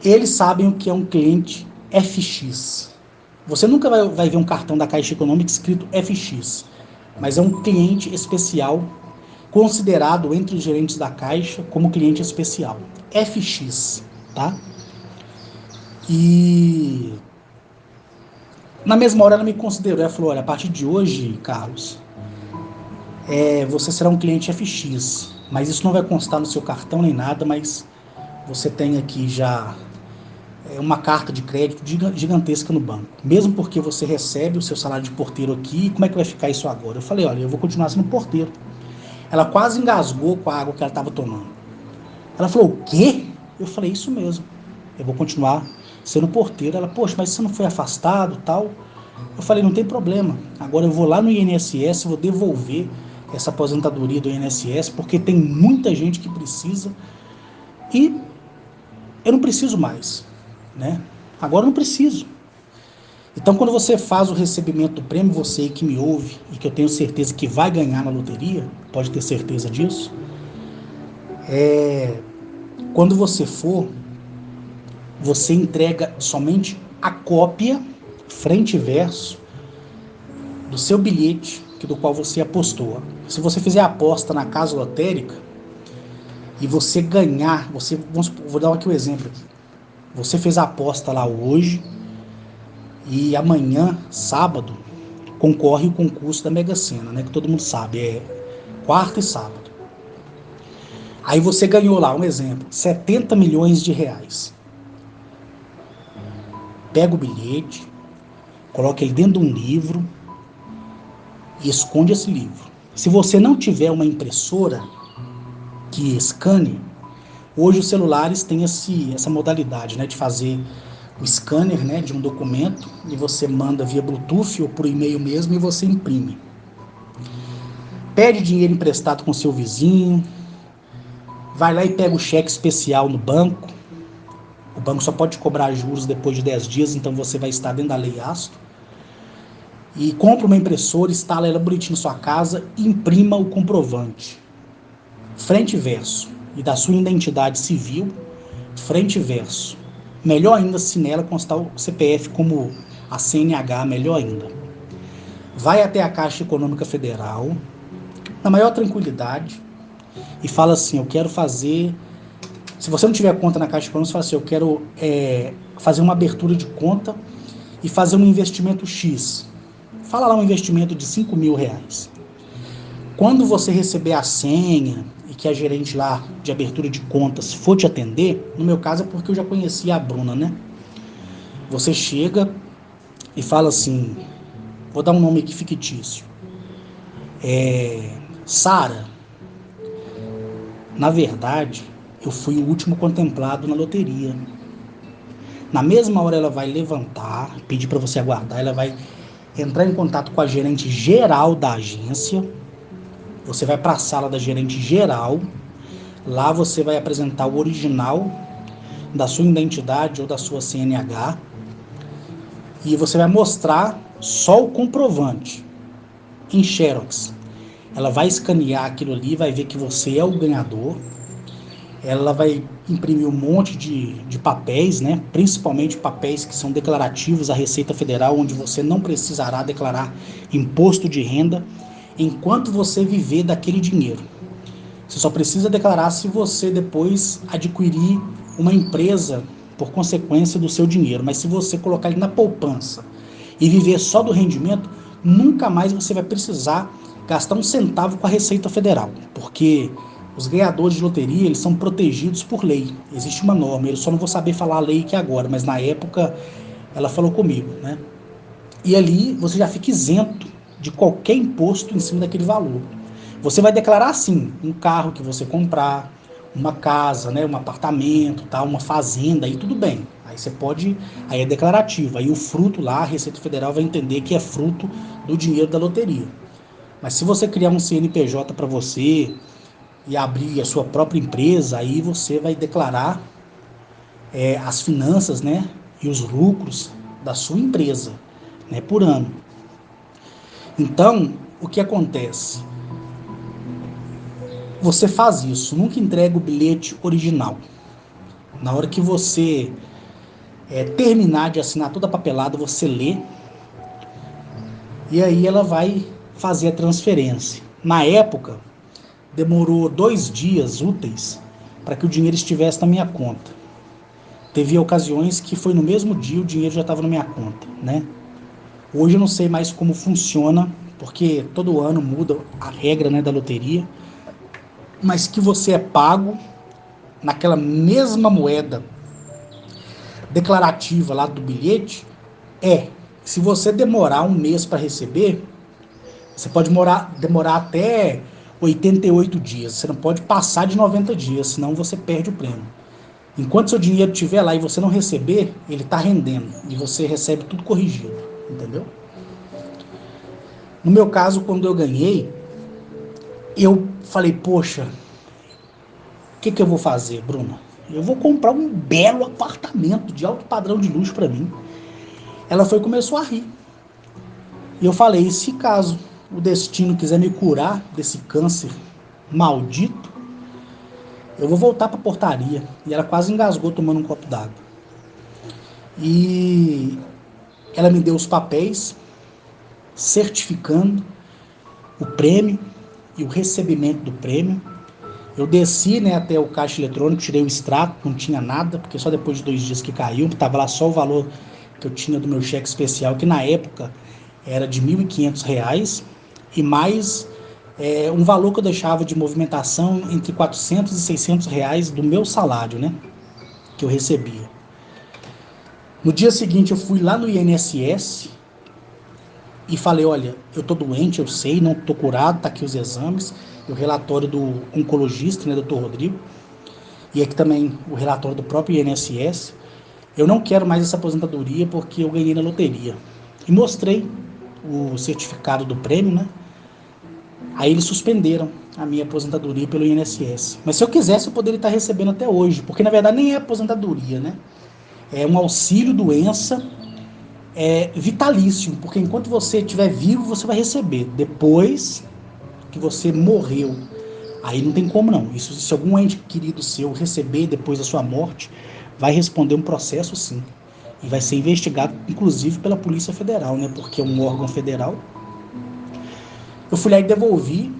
eles sabem o que é um cliente FX. Você nunca vai ver um cartão da Caixa Econômica escrito FX, mas é um cliente especial, considerado entre os gerentes da Caixa como cliente especial. FX, tá? E na mesma hora ela me considerou, ela falou: olha, a partir de hoje, Carlos, você será um cliente FX, mas isso não vai constar no seu cartão nem nada, mas você tem aqui já uma carta de crédito gigantesca no banco, mesmo porque você recebe o seu salário de porteiro aqui, como é que vai ficar isso agora? Eu falei: olha, eu vou continuar sendo porteiro. Ela quase engasgou com a água que ela estava tomando. Ela falou: o quê? Eu falei: isso mesmo, eu vou continuar sendo porteiro. Ela: poxa, mas você não foi afastado, tal? Eu falei: não tem problema, agora eu vou lá no INSS, vou devolver essa aposentadoria do INSS, porque tem muita gente que precisa e eu não preciso mais, né? Agora eu não preciso. Então, quando você faz o recebimento do prêmio, você que me ouve e que eu tenho certeza que vai ganhar na loteria, pode ter certeza disso, quando você for, você entrega somente a cópia, frente e verso, do seu bilhete, do qual você apostou. Se você fizer a aposta na casa lotérica e você ganhar, vou dar aqui um exemplo aqui. Você fez a aposta lá hoje e amanhã, sábado, concorre o concurso da Mega Sena, né? Que todo mundo sabe, é quarta e sábado. Aí você ganhou lá, um exemplo, 70 milhões de reais. Pega o bilhete, coloca ele dentro de um livro e esconde esse livro. Se você não tiver uma impressora que escane, hoje os celulares têm essa modalidade, né, de fazer o scanner, né, de um documento e você manda via Bluetooth ou por e-mail mesmo e você imprime. Pede dinheiro emprestado com seu vizinho, vai lá e pega o cheque especial no banco. O banco só pode cobrar juros depois de 10 dias, então você vai estar dentro da lei Asto. E compra uma impressora, instala ela bonitinho na sua casa e imprima o comprovante. Frente e verso. E da sua identidade civil, frente e verso. Melhor ainda se nela constar o CPF como a CNH, melhor ainda. Vai até a Caixa Econômica Federal, na maior tranquilidade, e fala assim: eu quero fazer... Se você não tiver conta na Caixa Econômica, você fala assim: eu quero fazer uma abertura de conta e fazer um investimento X. Fala lá um investimento de 5 mil reais. Quando você receber a senha e que a gerente lá de abertura de contas for te atender, no meu caso é porque eu já conhecia a Bruna, né? Você chega e fala assim, vou dar um nome aqui fictício, Sara, na verdade, eu fui o último contemplado na loteria. Na mesma hora ela vai levantar, pedir para você aguardar, ela vai entrar em contato com a gerente geral da agência, você vai para a sala da gerente geral, lá você vai apresentar o original da sua identidade ou da sua CNH e você vai mostrar só o comprovante em Xerox. Ela vai escanear aquilo ali, vai ver que você é o ganhador. Ela vai imprimir um monte de papéis, né? Principalmente papéis que são declarativos à Receita Federal, onde você não precisará declarar imposto de renda enquanto você viver daquele dinheiro. Você só precisa declarar se você depois adquirir uma empresa por consequência do seu dinheiro. Mas se você colocar ele na poupança e viver só do rendimento, nunca mais você vai precisar gastar um centavo com a Receita Federal, porque os ganhadores de loteria, eles são protegidos por lei. Existe uma norma, eu só não vou saber falar a lei aqui agora, mas na época ela falou comigo, né? E ali você já fica isento de qualquer imposto em cima daquele valor. Você vai declarar sim, um carro que você comprar, uma casa, né, um apartamento, tá, uma fazenda, aí tudo bem. Aí você pode, aí é declarativo, aí o fruto lá, a Receita Federal vai entender que é fruto do dinheiro da loteria. Mas se você criar um CNPJ para você e abrir a sua própria empresa, aí você vai declarar as finanças, né, e os lucros da sua empresa, né, por ano. Então, o que acontece? Você faz isso, nunca entrega o bilhete original. Na hora que você terminar de assinar toda a papelada, você lê e aí ela vai fazer a transferência. Na época, demorou 2 dias úteis para que o dinheiro estivesse na minha conta. Teve ocasiões que foi no mesmo dia o dinheiro já estava na minha conta, né? Hoje eu não sei mais como funciona, porque todo ano muda a regra, né, da loteria, mas que você é pago naquela mesma moeda declarativa lá do bilhete, se você demorar um mês para receber, você pode demorar até 88 dias, você não pode passar de 90 dias, senão você perde o prêmio. Enquanto seu dinheiro estiver lá e você não receber, ele está rendendo e você recebe tudo corrigido, entendeu? No meu caso, quando eu ganhei, eu falei, poxa, o que eu vou fazer, Bruna? Eu vou comprar um belo apartamento de alto padrão de luxo para mim. Ela foi e começou a rir. E eu falei, se caso o destino quiser me curar desse câncer maldito, eu vou voltar para a portaria. E ela quase engasgou tomando um copo d'água. E ela me deu os papéis certificando o prêmio e o recebimento do prêmio. Eu desci, né, até o caixa eletrônico, tirei o extrato, não tinha nada, porque só depois de 2 dias que caiu, estava lá só o valor que eu tinha do meu cheque especial, que na época era de R$ 1.500, e mais um valor que eu deixava de movimentação entre R$ 400 e R$ 600 do meu salário, né, que eu recebia. No dia seguinte eu fui lá no INSS e falei, olha, eu tô doente, eu sei, não tô curado, tá aqui os exames, o relatório do oncologista, né, doutor Rodrigo, e aqui também o relatório do próprio INSS. Eu não quero mais essa aposentadoria porque eu ganhei na loteria. E mostrei o certificado do prêmio, né? Aí eles suspenderam a minha aposentadoria pelo INSS. Mas se eu quisesse, eu poderia estar recebendo até hoje, porque na verdade nem é aposentadoria, né? É um auxílio doença vitalício, porque enquanto você estiver vivo, você vai receber. Depois que você morreu, aí não tem como não. Isso, se algum ente querido seu receber depois da sua morte, vai responder um processo sim. E vai ser investigado, inclusive, pela Polícia Federal, né? Porque é um órgão federal. Eu fui lá e devolvi.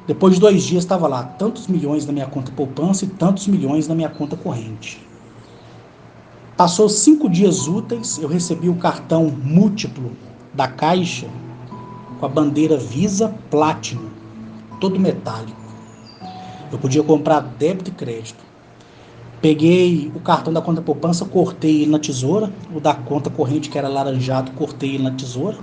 Depois de 2 dias estava lá, tantos milhões na minha conta poupança e tantos milhões na minha conta corrente. Passou 5 dias úteis, eu recebi o cartão múltiplo da Caixa com a bandeira Visa Platinum, todo metálico. Eu podia comprar débito e crédito. Peguei o cartão da conta poupança, cortei ele na tesoura, o da conta corrente, que era laranjado, cortei ele na tesoura,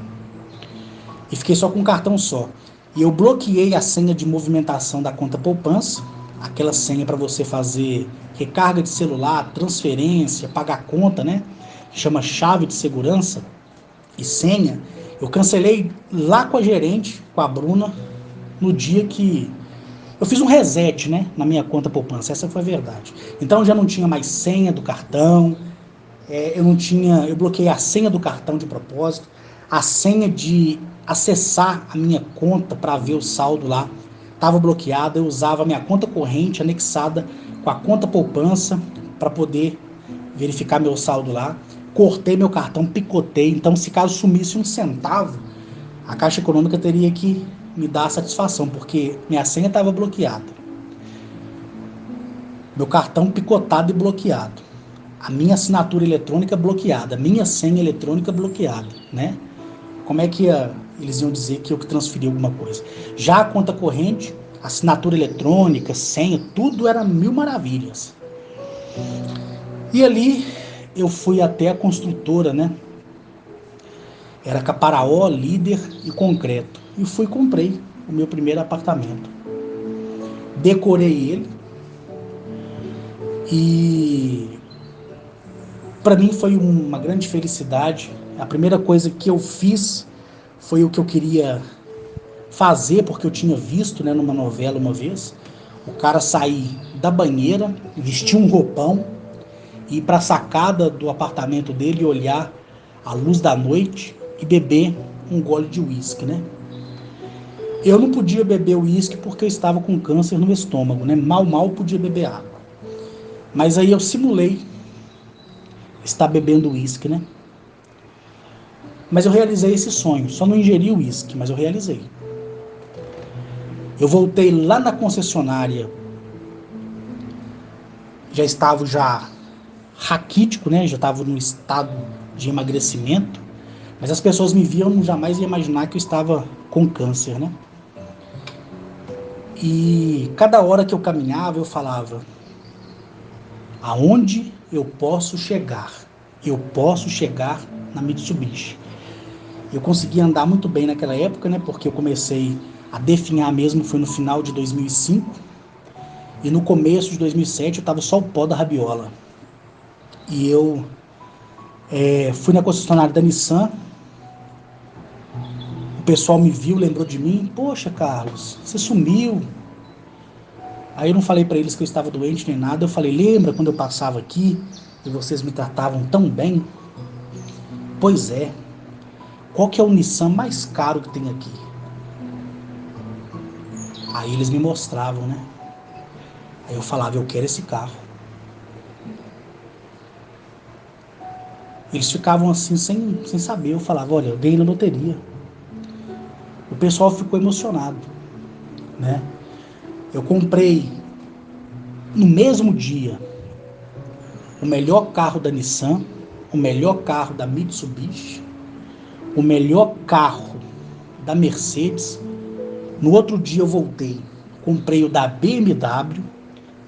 e fiquei só com um cartão só. E eu bloqueei a senha de movimentação da conta poupança, aquela senha para você fazer recarga de celular, transferência, pagar conta, né? chama chave de segurança e senha, eu cancelei lá com a gerente, com a Bruna, no dia que eu fiz um reset, né, na minha conta poupança. Essa foi a verdade. Então eu já não tinha mais senha do cartão, eu bloqueei a senha do cartão de propósito, a senha de acessar a minha conta para ver o saldo lá estava bloqueada. Eu usava a minha conta corrente anexada com a conta poupança para poder verificar meu saldo lá. Cortei meu cartão, picotei. Então, se caso sumisse um centavo, a Caixa Econômica teria que me dar a satisfação, porque minha senha estava bloqueada. Meu cartão picotado e bloqueado. A minha assinatura eletrônica bloqueada. A minha senha eletrônica bloqueada, né? Como é que eles iam dizer que eu que transferi alguma coisa? Já a conta corrente, assinatura eletrônica, senha, tudo era mil maravilhas. E ali eu fui até a construtora, né? Era Caparaó, Líder e Concreto. E fui e comprei o meu primeiro apartamento. Decorei ele. E para mim foi uma grande felicidade. A primeira coisa que eu fiz foi o que eu queria fazer, porque eu tinha visto, né, numa novela uma vez, o cara sair da banheira, vestir um roupão, ir para a sacada do apartamento dele e olhar a luz da noite e beber um gole de uísque, né? Eu não podia beber uísque porque eu estava com câncer no estômago, né? Mal podia beber água. Mas aí eu simulei estar bebendo uísque, né? Mas eu realizei esse sonho. Só não ingeri o uísque, mas eu realizei. Eu voltei lá na concessionária. Já estava raquítico, né? Já estava no estado de emagrecimento. Mas as pessoas me viam, jamais ia imaginar que eu estava com câncer, né? E cada hora que eu caminhava, eu falava: aonde eu posso chegar? Eu posso chegar na Mitsubishi. Eu consegui andar muito bem naquela época, né? Porque eu comecei a definhar mesmo, foi no final de 2005. E no começo de 2007 eu estava só o pó da rabiola. E eu fui na concessionária da Nissan. O pessoal me viu, lembrou de mim. Poxa, Carlos, você sumiu. Aí eu não falei para eles que eu estava doente nem nada. Eu falei: lembra quando eu passava aqui e vocês me tratavam tão bem? Pois é. Qual que é o Nissan mais caro que tem aqui? Aí eles me mostravam, né? Aí eu falava: eu quero esse carro. Eles ficavam assim, sem saber. Eu falava: olha, eu ganhei na loteria. O pessoal ficou emocionado, né? Eu comprei no mesmo dia o melhor carro da Nissan, o melhor carro da Mitsubishi, o melhor carro da Mercedes. No outro dia eu voltei, comprei o da BMW,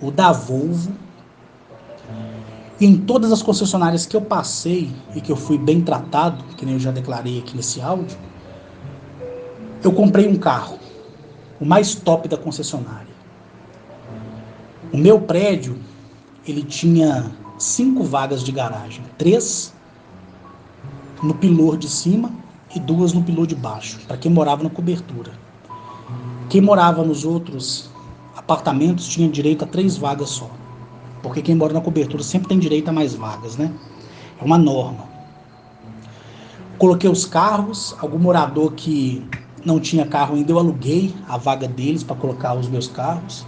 o da Volvo. E em todas as concessionárias que eu passei e que eu fui bem tratado, que nem eu já declarei aqui nesse áudio, eu comprei um carro, o mais top da concessionária. O meu prédio, ele tinha 5 vagas de garagem, 3 no pilar de cima e 2 no pilar de baixo, para quem morava na cobertura. Quem morava nos outros apartamentos tinha direito a 3 vagas só, porque quem mora na cobertura sempre tem direito a mais vagas, né? É uma norma. Coloquei os carros, algum morador que não tinha carro ainda, eu aluguei a vaga deles para colocar os meus carros.